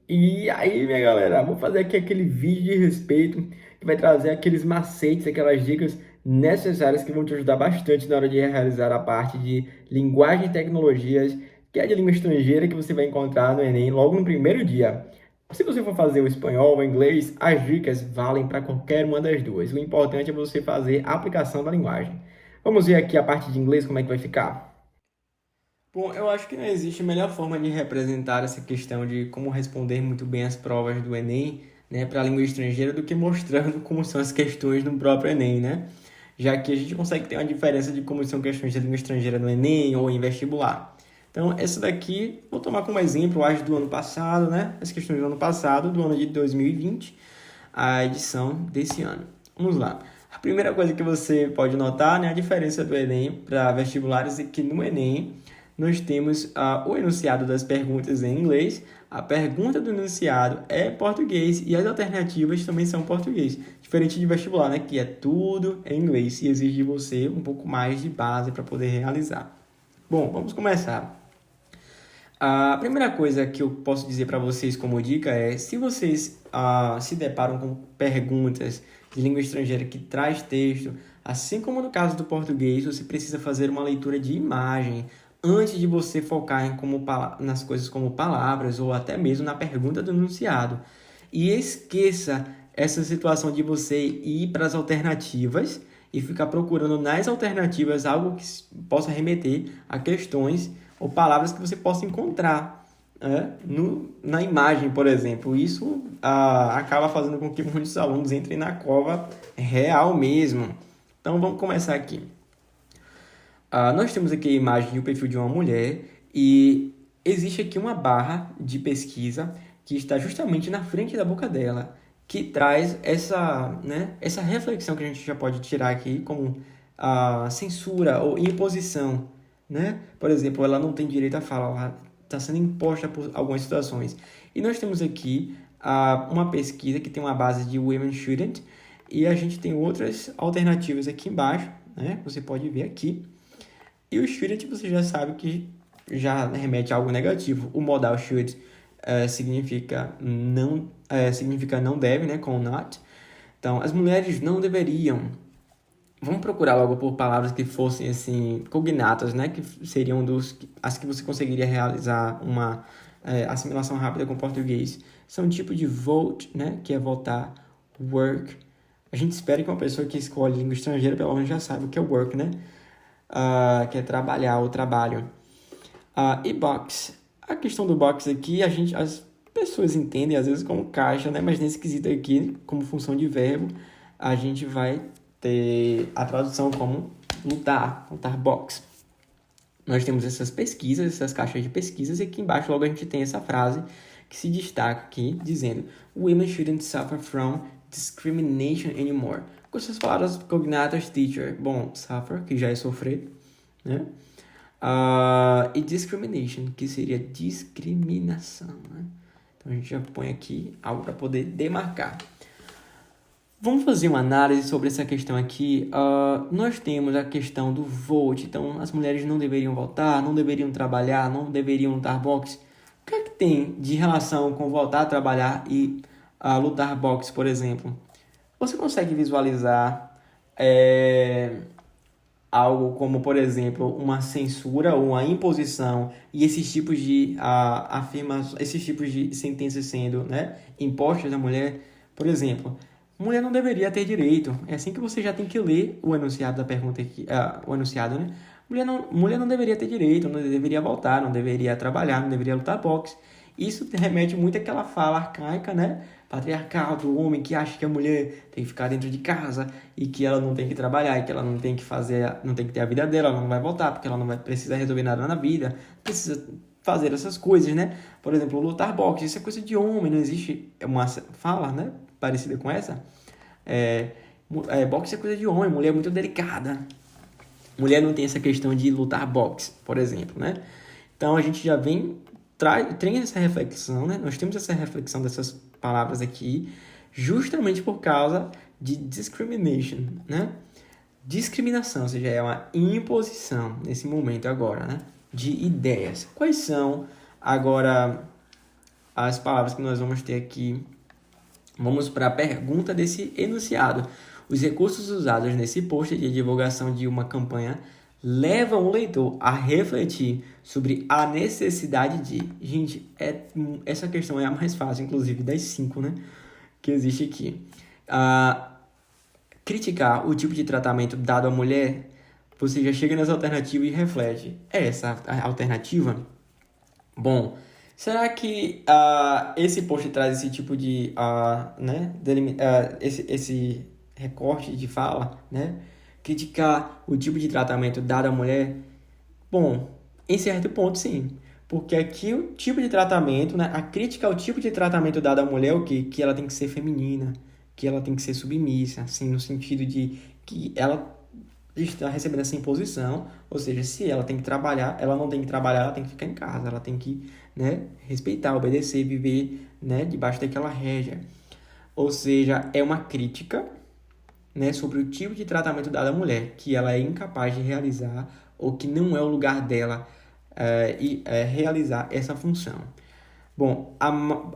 E aí, minha galera, vou fazer aqui aquele vídeo de respeito que vai trazer aqueles macetes, aquelas dicas necessárias que vão te ajudar bastante na hora de realizar a parte de linguagem e tecnologias, que é de língua estrangeira que você vai encontrar no Enem logo no primeiro dia. Se você for fazer o espanhol ou o inglês, as dicas valem para qualquer uma das duas. O importante é você fazer a aplicação da linguagem. Vamos ver aqui a parte de inglês como é que vai ficar. Bom, eu acho que não existe melhor forma de representar essa questão de como responder muito bem as provas do Enem, né, para a língua estrangeira do que mostrando como são as questões no próprio Enem, né? Já que a gente consegue ter uma diferença de como são questões de língua estrangeira no Enem ou em vestibular. Então, essa daqui, vou tomar como exemplo as do ano passado, né? As questões do ano passado, do ano de 2020, a edição desse ano. Vamos lá. A primeira coisa que você pode notar, né, a diferença do Enem para vestibulares é que no Enem nós temos o enunciado das perguntas em inglês, a pergunta do enunciado é português e as alternativas também são português. Diferente de vestibular, né, que é tudo em inglês e exige de você um pouco mais de base para poder realizar. Bom, vamos começar. A primeira coisa que eu posso dizer para vocês como dica é, se vocês se deparam com perguntas de língua estrangeira que traz texto, assim como no caso do português, você precisa fazer uma leitura de imagem antes de você focar nas coisas como palavras ou até mesmo na pergunta do enunciado. E esqueça essa situação de você ir para as alternativas e ficar procurando nas alternativas algo que possa remeter a questões ou palavras que você possa encontrar na imagem, por exemplo. Isso acaba fazendo com que muitos alunos entrem na cova real mesmo. Então vamos começar aqui. Nós temos aqui a imagem e o perfil de uma mulher e existe aqui uma barra de pesquisa que está justamente na frente da boca dela, que traz essa reflexão que a gente já pode tirar aqui como a censura ou imposição, né? Por exemplo, ela não tem direito à fala, ela está sendo imposta por algumas situações. E nós temos aqui uma pesquisa que tem uma base de Women Shouldn't e a gente tem outras alternativas aqui embaixo, né? Você pode ver aqui. E o should você já sabe que já remete a algo negativo. O modal should significa não deve, né, com not. Então, as mulheres não deveriam. Vamos procurar logo por palavras que fossem assim cognatas, né, que seriam as que você conseguiria realizar uma assimilação rápida com o português. São tipo de vote, né, que é votar, work. A gente espera que uma pessoa que escolhe língua estrangeira pelo menos já saiba o que é work, né? Que é trabalhar, o trabalho. E box. A questão do box aqui, as pessoas entendem às vezes como caixa, né? Mas nesse quesito aqui, como função de verbo, a gente vai ter a tradução como lutar box. Nós temos essas pesquisas, essas caixas de pesquisas, e aqui embaixo logo a gente tem essa frase que se destaca aqui, dizendo Women shouldn't suffer from discrimination anymore. Com essas palavras cognatas, teacher, bom, suffer, que já é sofrer, né? E discrimination, que seria discriminação, né? Então a gente já põe aqui algo para poder demarcar. Vamos fazer uma análise sobre essa questão aqui. Nós temos a questão do vote. Então, as mulheres não deveriam votar, não deveriam trabalhar, não deveriam lutar boxe. O que é que tem de relação com voltar a trabalhar e lutar boxe, por exemplo? Você consegue visualizar algo como, por exemplo, uma censura ou uma imposição e esses tipos de esses tipos de sentenças sendo, né, impostas à mulher? Por exemplo, mulher não deveria ter direito. É assim que você já tem que ler o enunciado da pergunta aqui, o enunciado, né? Mulher não deveria ter direito, não deveria voltar, não deveria trabalhar, não deveria lutar boxe. Isso remete muito àquela fala arcaica, né? Patriarcal do homem que acha que a mulher tem que ficar dentro de casa e que ela não tem que trabalhar e que ela não tem que fazer, não tem que ter a vida dela, ela não vai voltar porque ela não vai precisar resolver nada na vida, precisa fazer essas coisas, né? Por exemplo, lutar boxe, isso é coisa de homem, não existe uma fala, né, parecida com essa. Boxe é coisa de homem, mulher é muito delicada. Mulher não tem essa questão de lutar boxe, por exemplo, né? Então a gente já tem essa reflexão, né? Nós temos essa reflexão dessas palavras aqui, justamente por causa de discrimination, né? Discriminação, ou seja, é uma imposição nesse momento agora, né? De ideias. Quais são agora as palavras que nós vamos ter aqui. Vamos para a pergunta desse enunciado. Os recursos usados nesse post de divulgação de uma campanha levam o leitor a refletir sobre a necessidade de... Gente, essa questão é a mais fácil, inclusive, das 5, né, que existe aqui. Criticar o tipo de tratamento dado à mulher, você já chega nessa alternativa e reflete. É essa a alternativa? Bom, será que esse post traz esse tipo de, né, esse recorte de fala, né? Criticar o tipo de tratamento dado à mulher? Bom, em certo ponto, sim. Porque aqui o tipo de tratamento, né? A crítica ao tipo de tratamento dado à mulher é o quê? Que ela tem que ser feminina, que ela tem que ser submissa, assim, no sentido de que ela está recebendo essa imposição, ou seja, se ela tem que trabalhar, ela não tem que trabalhar, ela tem que ficar em casa, ela tem que, né, respeitar, obedecer, viver, né, debaixo daquela régia. Ou seja, é uma crítica, né, sobre o tipo de tratamento dado à mulher, que ela é incapaz de realizar ou que não é o lugar dela realizar essa função. Bom,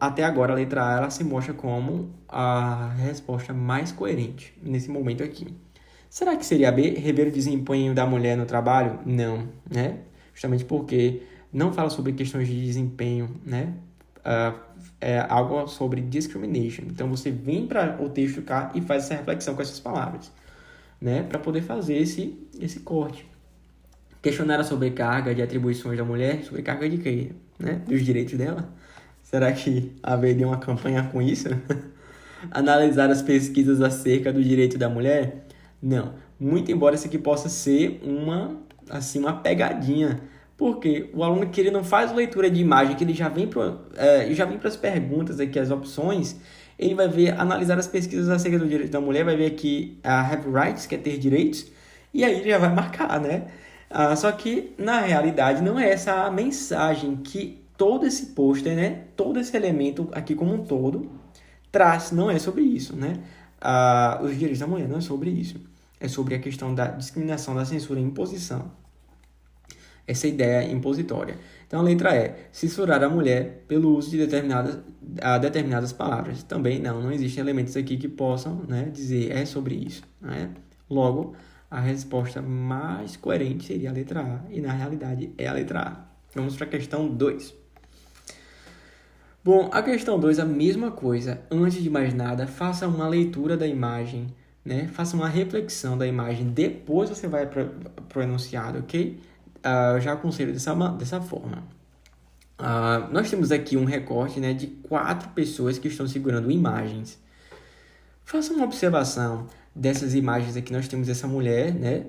até agora a letra A ela se mostra como a resposta mais coerente nesse momento aqui. Será que seria B, rever o desempenho da mulher no trabalho? Não, né? Justamente porque não fala sobre questões de desempenho, né? É algo sobre discrimination. Então, você vem para o texto cá e faz essa reflexão com essas palavras, né? Para poder fazer esse corte. Questionar a sobrecarga de atribuições da mulher, sobrecarga de quê? Né? Dos direitos dela? Será que haveria uma campanha com isso? Analisar as pesquisas acerca do direito da mulher? Não. Muito embora isso aqui possa ser uma pegadinha. Porque o aluno que ele não faz leitura de imagem, que ele já vem para as perguntas aqui, as opções, ele vai ver, analisar as pesquisas acerca do direito da mulher, vai ver aqui a have rights, que é ter direitos, e aí ele já vai marcar, né? Só que, na realidade, não é essa a mensagem que todo esse pôster, né? Todo esse elemento aqui como um todo traz, não é sobre isso, né? Os direitos da mulher não é sobre isso. É sobre a questão da discriminação, da censura e imposição. Essa ideia impositória. Então, a letra E. Censurar a mulher pelo uso de determinadas palavras. Também não existem elementos aqui que possam, né, dizer é sobre isso. Né? Logo, a resposta mais coerente seria a letra A. E, na realidade, é a letra A. Vamos para a questão 2. Bom, a questão 2, a mesma coisa. Antes de mais nada, faça uma leitura da imagem, né? Faça uma reflexão da imagem. Depois você vai para o enunciado, ok? Eu já aconselho dessa forma. Nós temos aqui um recorte, né, de 4 pessoas que estão segurando imagens. Faça uma observação dessas imagens aqui. Nós temos essa mulher, né?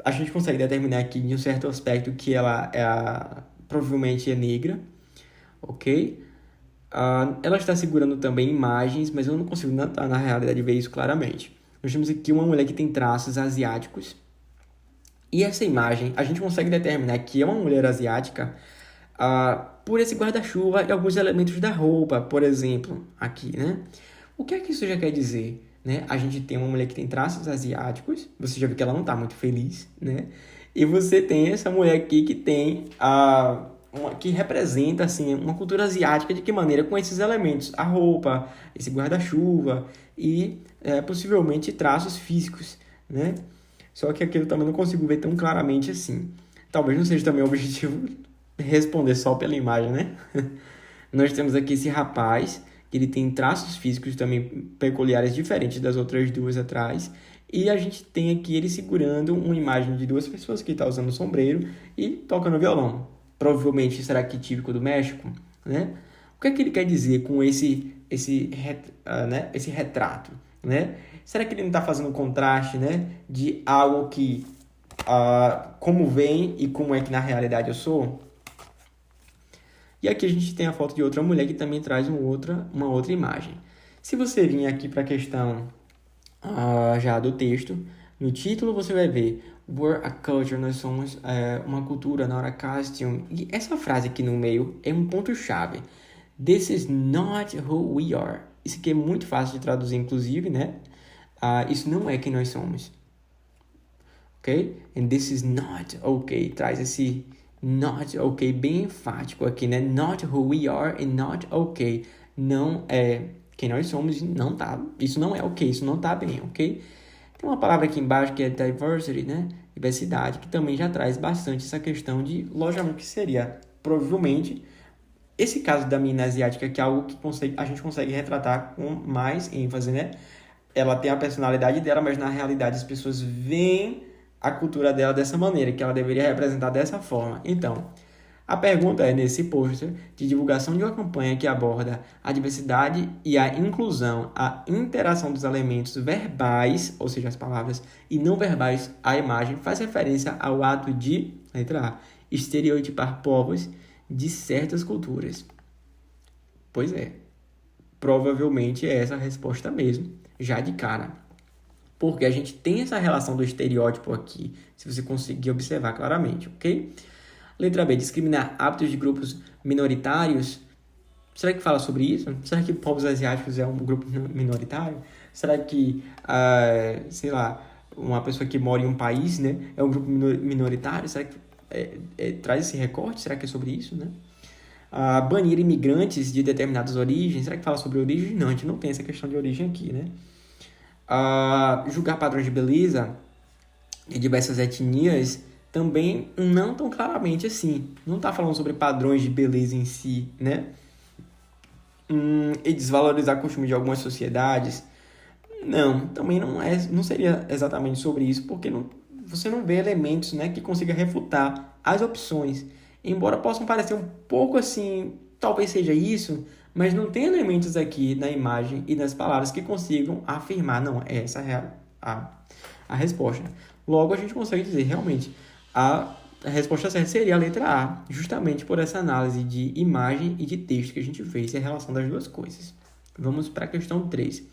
A gente consegue determinar aqui, de um certo aspecto, que ela provavelmente é negra, ok? Ela está segurando também imagens, mas eu não consigo, na realidade, ver isso claramente. Nós temos aqui uma mulher que tem traços asiáticos. E essa imagem, a gente consegue determinar que é uma mulher asiática por esse guarda-chuva e alguns elementos da roupa, por exemplo, aqui, né? O que é que isso já quer dizer? Né? A gente tem uma mulher que tem traços asiáticos, você já viu que ela não está muito feliz, né? E você tem essa mulher aqui que tem que representa assim uma cultura asiática. De que maneira? Com esses elementos, a roupa, esse guarda-chuva e possivelmente traços físicos, né? Só que aqui eu também não consigo ver tão claramente assim. Talvez não seja também o objetivo responder só pela imagem, né? Nós temos aqui esse rapaz, que ele tem traços físicos também peculiares, diferentes das outras duas atrás. E a gente tem aqui ele segurando uma imagem de 2 pessoas que estão usando sombreiro e tocando violão. Provavelmente será que típico do México, né? O que é que ele quer dizer com esse retrato, né? Será que ele não está fazendo um contraste, né, de algo que como vem e como é que na realidade eu sou? E aqui a gente tem a foto de outra mulher que também traz uma outra imagem. Se você vir aqui para a questão já do texto, no título você vai ver We're a culture, nós somos uma cultura, not a costume. E essa frase aqui no meio é um ponto-chave. This is not who we are. Isso aqui é muito fácil de traduzir, inclusive, né? Isso não é quem nós somos. Ok? And this is not ok. Traz Not okay, bem enfático aqui, né? Not who we are and not okay. Não é quem nós somos e não tá. Isso não é ok, isso não tá bem, ok? Tem uma palavra aqui embaixo que é diversity, né? Diversidade, que também já traz bastante essa questão de, logicamente, que seria provavelmente esse caso da menina asiática, que é algo que a gente consegue retratar com mais ênfase, né? Ela tem a personalidade dela, mas na realidade as pessoas veem a cultura dela dessa maneira, que ela deveria representar dessa forma. Então, a pergunta é, nesse pôster de divulgação de uma campanha que aborda a diversidade e a inclusão, a interação dos elementos verbais, ou seja, as palavras, e não verbais, a imagem, faz referência ao ato de, letra A, estereotipar povos de certas culturas. Pois é, provavelmente é essa a resposta mesmo, já de cara. Porque a gente tem essa relação do estereótipo aqui, se você conseguir observar claramente, ok? Letra B, discriminar hábitos de grupos minoritários. Será que fala sobre isso? Será que povos asiáticos é um grupo minoritário? Será que, sei lá, uma pessoa que mora em um país, né, é um grupo minoritário? Será que traz esse recorte? Será que é sobre isso, né? Banir imigrantes de determinadas origens. Será que fala sobre origem? Não, a gente não tem essa questão de origem aqui, né? Julgar padrões de beleza de diversas etnias também não tão claramente assim. Não está falando sobre padrões de beleza em si, né? E desvalorizar costumes de algumas sociedades. Não, também não seria exatamente sobre isso, porque você não vê elementos, né, que consiga refutar as opções. Embora possam parecer um pouco assim, talvez seja isso, mas não tem elementos aqui na imagem e nas palavras que consigam afirmar, não, essa é a resposta. Logo, a gente consegue dizer, realmente, a resposta certa seria a letra A, justamente por essa análise de imagem e de texto que a gente fez e a relação das duas coisas. Vamos para a questão 3.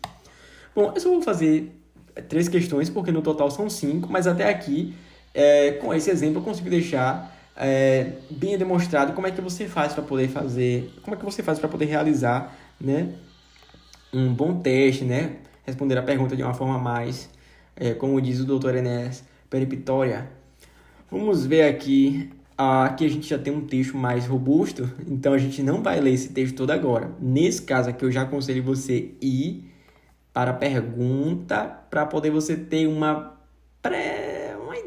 Bom, eu só vou fazer 3 questões, porque no total são 5, mas até aqui, com esse exemplo, eu consigo deixar bem demonstrado como é que você faz para poder fazer, como é que você faz para poder realizar, né, um bom teste, né, responder a pergunta de uma forma mais, como diz o Dr. Enéas, peremptória. Vamos ver aqui. Aqui a gente já tem um texto mais robusto, então a gente não vai ler esse texto todo agora. Nesse caso aqui, eu já aconselho você ir para a pergunta, para poder você ter uma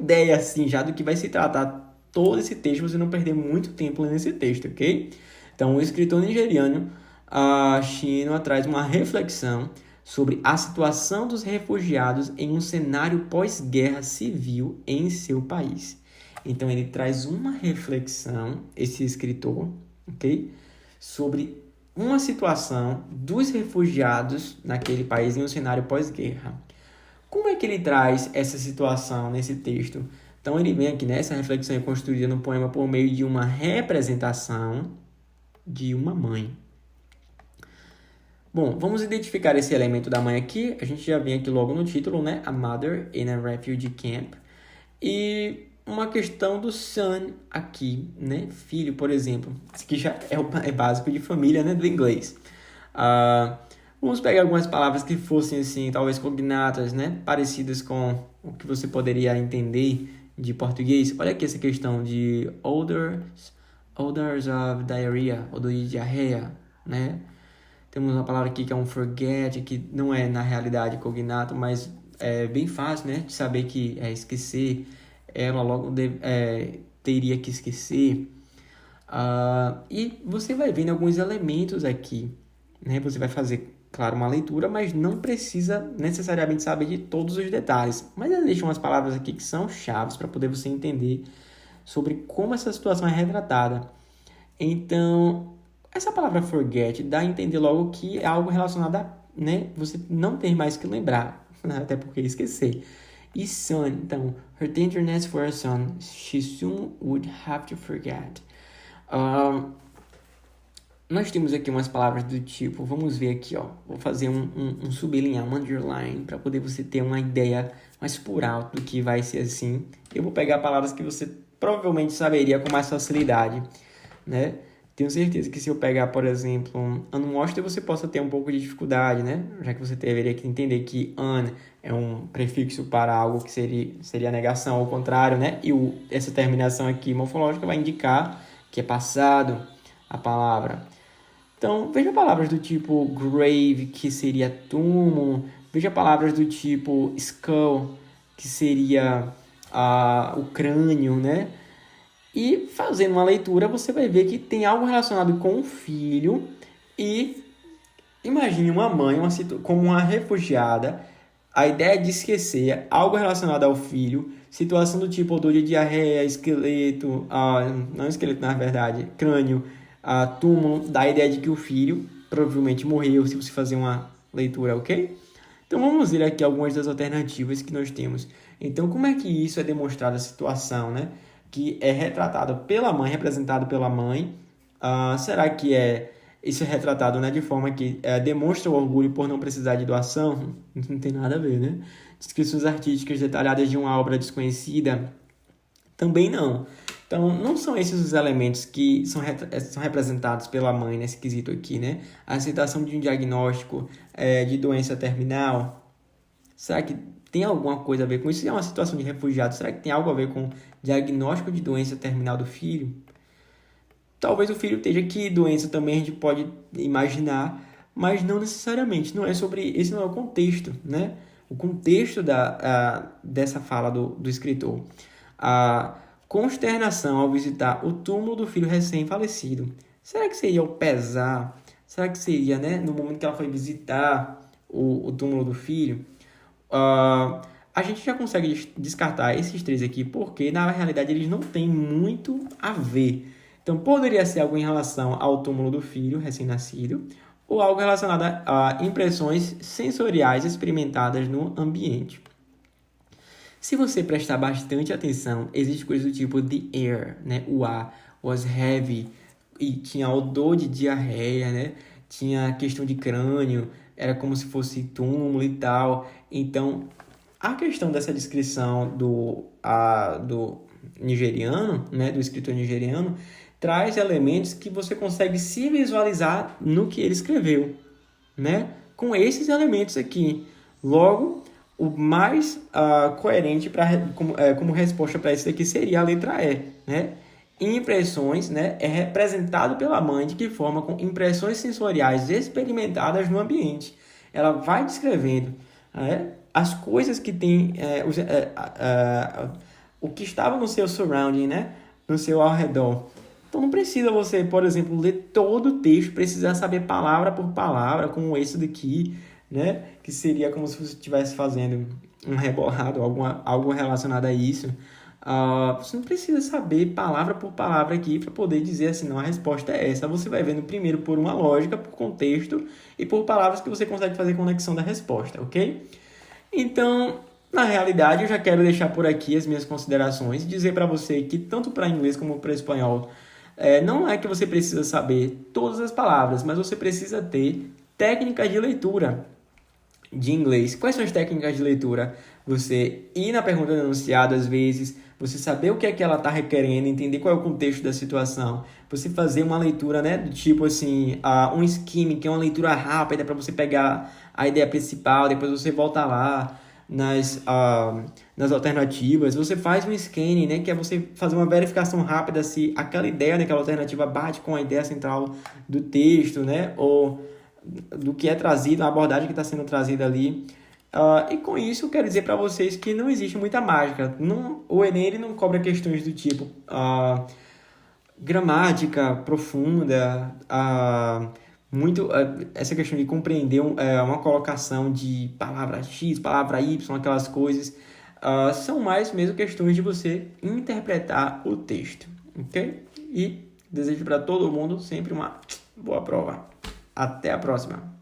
ideia assim já do que vai se tratar todo esse texto, você não perder muito tempo lendo esse texto, ok? Então, o escritor nigeriano Chinua traz uma reflexão sobre a situação dos refugiados em um cenário pós-guerra civil em seu país. Então, ele traz uma reflexão, esse escritor, ok? Sobre uma situação dos refugiados naquele país em um cenário pós-guerra. Como é que ele traz essa situação nesse texto? Então, ele vem aqui nessa reflexão construída no poema por meio de uma representação de uma mãe. Bom, vamos identificar esse elemento da mãe aqui. A gente já vem aqui logo no título, né? A mother in a refugee camp. E uma questão do son aqui, né? Filho, por exemplo. Isso aqui já é básico de família, né? Do inglês. Vamos pegar algumas palavras que fossem, assim, talvez cognatas, né? Parecidas com o que você poderia entender de português. Olha aqui essa questão de odors of diarrhea, odor de diarreia, né? Temos uma palavra aqui que é um forget, que não é na realidade cognato, mas é bem fácil, né? De saber que é esquecer. Ela logo teria que esquecer. E você vai vendo alguns elementos aqui, né? Você vai fazer, claro, uma leitura, mas não precisa necessariamente saber de todos os detalhes. Mas eu deixo umas palavras aqui que são chaves para poder você entender sobre como essa situação é retratada. Então, essa palavra forget dá a entender logo que é algo relacionado a, né, você não ter mais que lembrar, até porque esquecer. E son, então, her tenderness for her son, she soon would have to forget. Nós temos aqui umas palavras do tipo, vamos ver aqui, ó, vou fazer um sublinhar, um underline, para poder você ter uma ideia mais por alto do que vai ser assim. Eu vou pegar palavras que você provavelmente saberia com mais facilidade, né? Tenho certeza que se eu pegar, por exemplo, unwanted, você possa ter um pouco de dificuldade, né? Já que você deveria que entender que un é um prefixo para algo que seria a negação, ao contrário, né? E essa terminação aqui morfológica vai indicar que é passado a palavra. Então, veja palavras do tipo grave, que seria túmulo. Veja palavras do tipo skull, que seria o crânio, né? E fazendo uma leitura, você vai ver que tem algo relacionado com o filho. E imagine uma mãe como uma refugiada. A ideia de esquecer algo relacionado ao filho, situação do tipo odor de diarreia, esqueleto, não esqueleto na verdade, crânio, túmulo, dá a ideia de que o filho provavelmente morreu se você fazer uma leitura, ok? Então vamos ver aqui algumas das alternativas que nós temos. Então como é que isso é demonstrado a situação, né? Que é retratado pela mãe, representado pela mãe. Será que isso é retratado, né, de forma que demonstra o orgulho por não precisar de doação? Não tem nada a ver, né? Descrições artísticas detalhadas de uma obra desconhecida? Também não. Então, não são esses os elementos que são representados pela mãe nesse quesito aqui, né? A aceitação de um diagnóstico de doença terminal. Será que tem alguma coisa a ver com isso? Se é uma situação de refugiado, será que tem algo a ver com diagnóstico de doença terminal do filho? Talvez o filho esteja que doença também a gente pode imaginar, mas não necessariamente. Não é sobre esse não é o contexto, né? O contexto dessa fala do escritor. A consternação ao visitar o túmulo do filho recém-falecido. Será que seria o pesar? Será que seria, né, no momento que ela foi visitar o túmulo do filho? A gente já consegue descartar esses três aqui, porque na realidade eles não têm muito a ver. Então poderia ser algo em relação ao túmulo do filho recém-nascido, ou algo relacionado a impressões sensoriais experimentadas no ambiente. Se você prestar bastante atenção, existe coisa do tipo the air, né? O ar was heavy, e tinha odor de diarreia, né? Tinha questão de crânio, era como se fosse túmulo e tal. Então, a questão dessa descrição do nigeriano, né? Do escritor nigeriano, traz elementos que você consegue se visualizar no que ele escreveu, né? Com esses elementos aqui. Logo, o mais coerente como resposta para isso aqui seria a letra E, né? Impressões, né? É representado pela mãe de que forma? Com impressões sensoriais experimentadas no ambiente. Ela vai descrevendo as coisas que tem, o que estava no seu surrounding, né? No seu ao redor. Então não precisa você, por exemplo, ler todo o texto, precisar saber palavra por palavra, como esse daqui, né? Que seria como se você estivesse fazendo um rebolado, algo relacionado a isso. Você não precisa saber palavra por palavra aqui para poder dizer assim, não, a resposta é essa. Você vai vendo primeiro por uma lógica, por contexto e por palavras que você consegue fazer conexão da resposta, ok? Então, na realidade, eu já quero deixar por aqui as minhas considerações e dizer para você que tanto para inglês como para espanhol, não é que você precisa saber todas as palavras, mas você precisa ter técnicas de leitura de inglês. Quais são as técnicas de leitura? Você ir na pergunta do enunciado às vezes, você saber o que é que ela está requerendo, entender qual é o contexto da situação, você fazer uma leitura, né, do tipo assim, um skimming, que é uma leitura rápida para você pegar a ideia principal, depois você volta lá nas alternativas, você faz um scanning, né, que é você fazer uma verificação rápida se aquela ideia daquela alternativa bate com a ideia central do texto, né, ou do que é trazido, a abordagem que está sendo trazida ali. E com isso eu quero dizer para vocês que não existe muita mágica. O Enem ele não cobra questões do tipo gramática profunda, essa questão de compreender uma colocação de palavra X, palavra Y, aquelas coisas. São mais mesmo questões de você interpretar o texto, ok? E desejo para todo mundo sempre uma boa prova. Até a próxima!